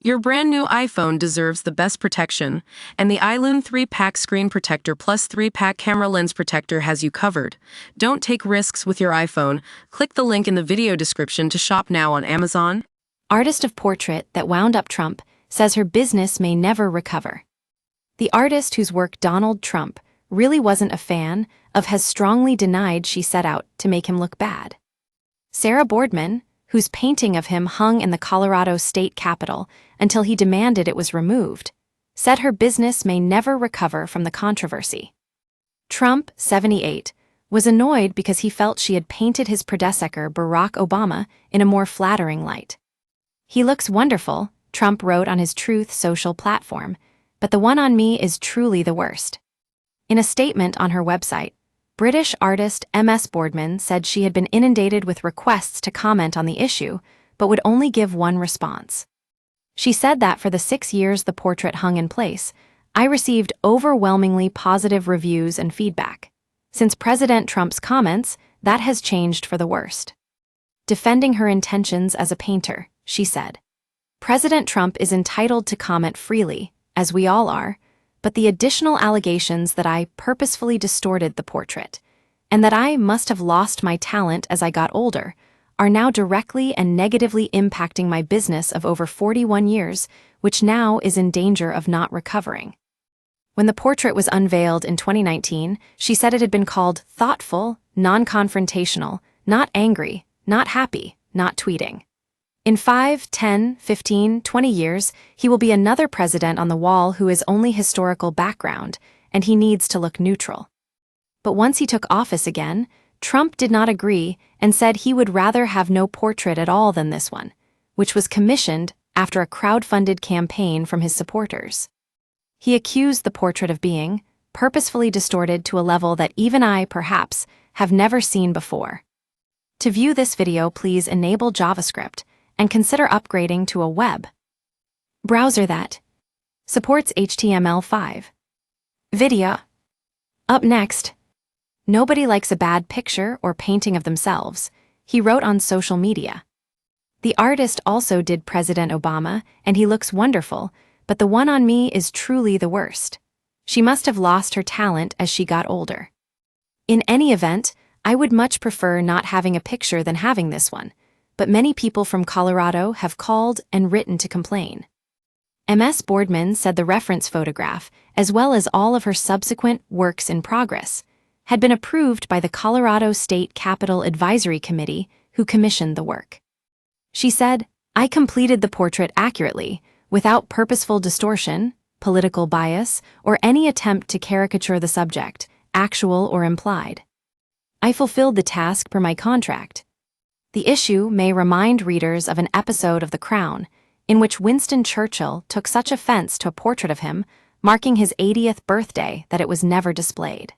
Your brand new iPhone deserves the best protection, and the iLune 3-Pack Screen Protector plus 3-Pack Camera Lens Protector has you covered. Don't take risks with your iPhone. Click the link in the video description to shop now on Amazon. Artist of portrait that wound up Trump says her business may never recover. The artist whose work Donald Trump really wasn't a fan of has strongly denied she set out to make him look bad. Sarah Boardman, whose painting of him hung in the Colorado state capitol until he demanded it was removed, said her business may never recover from the controversy. Trump, 78, was annoyed because he felt she had painted his predecessor Barack Obama in a more flattering light. "He looks wonderful," Trump wrote on his Truth Social platform, "but the one on me is truly the worst." In a statement on her website, British artist MS Boardman said she had been inundated with requests to comment on the issue, but would only give one response. She said that for the 6 years the portrait hung in place, "I received overwhelmingly positive reviews and feedback. Since President Trump's comments, that has changed for the worst." Defending her intentions as a painter, she said, "President Trump is entitled to comment freely, as we all are, but the additional allegations that I purposefully distorted the portrait, and that I must have lost my talent as I got older, are now directly and negatively impacting my business of over 41 years, which now is in danger of not recovering." When the portrait was unveiled in 2019, she said it had been called thoughtful, non-confrontational, not angry, not happy, not tweeting. In 5, 10, 15, 20 years, he will be another president on the wall who is only historical background, and he needs to look neutral. But once he took office again, Trump did not agree and said he would rather have no portrait at all than this one, which was commissioned after a crowd-funded campaign from his supporters. He accused the portrait of being purposefully distorted to a level that even I, perhaps, have never seen before. To view this video, please enable JavaScript and consider upgrading to a web browser that supports HTML5. Video. Up next, nobody likes a bad picture or painting of themselves, he wrote on social media. The artist also did President Obama, and he looks wonderful, but the one on me is truly the worst. She must have lost her talent as she got older. In any event, I would much prefer not having a picture than having this one, but many people from Colorado have called and written to complain. MS Boardman said the reference photograph, as well as all of her subsequent works in progress, had been approved by the Colorado State Capitol Advisory Committee, who commissioned the work. She said, "I completed the portrait accurately, without purposeful distortion, political bias, or any attempt to caricature the subject, actual or implied. I fulfilled the task per my contract." The issue may remind readers of an episode of The Crown, in which Winston Churchill took such offense to a portrait of him, marking his 80th birthday, that it was never displayed.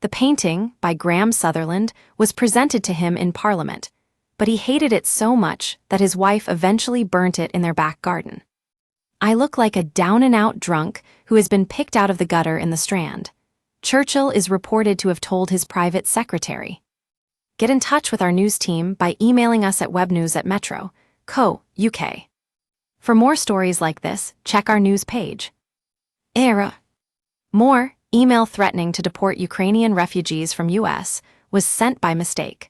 The painting, by Graham Sutherland, was presented to him in Parliament, but he hated it so much that his wife eventually burnt it in their back garden. "I look like a down-and-out drunk who has been picked out of the gutter in the Strand," Churchill is reported to have told his private secretary. Get in touch with our news team by emailing us at webnews@metro.co.uk. For more stories like this, check our news page. More email threatening to deport Ukrainian refugees from U.S. was sent by mistake.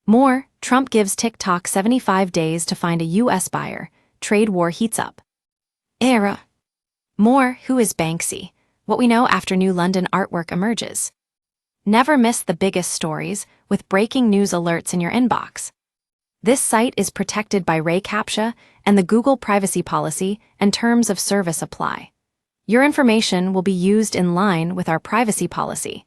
More, Trump gives TikTok 75 days to find a U.S. buyer, trade war heats up. More, who is Banksy? What we know after new London artwork emerges. Never miss the biggest stories with breaking news alerts in your inbox. This site is protected by Ray CAPTCHA, and the Google privacy policy and terms of service apply. Your information will be used in line with our privacy policy.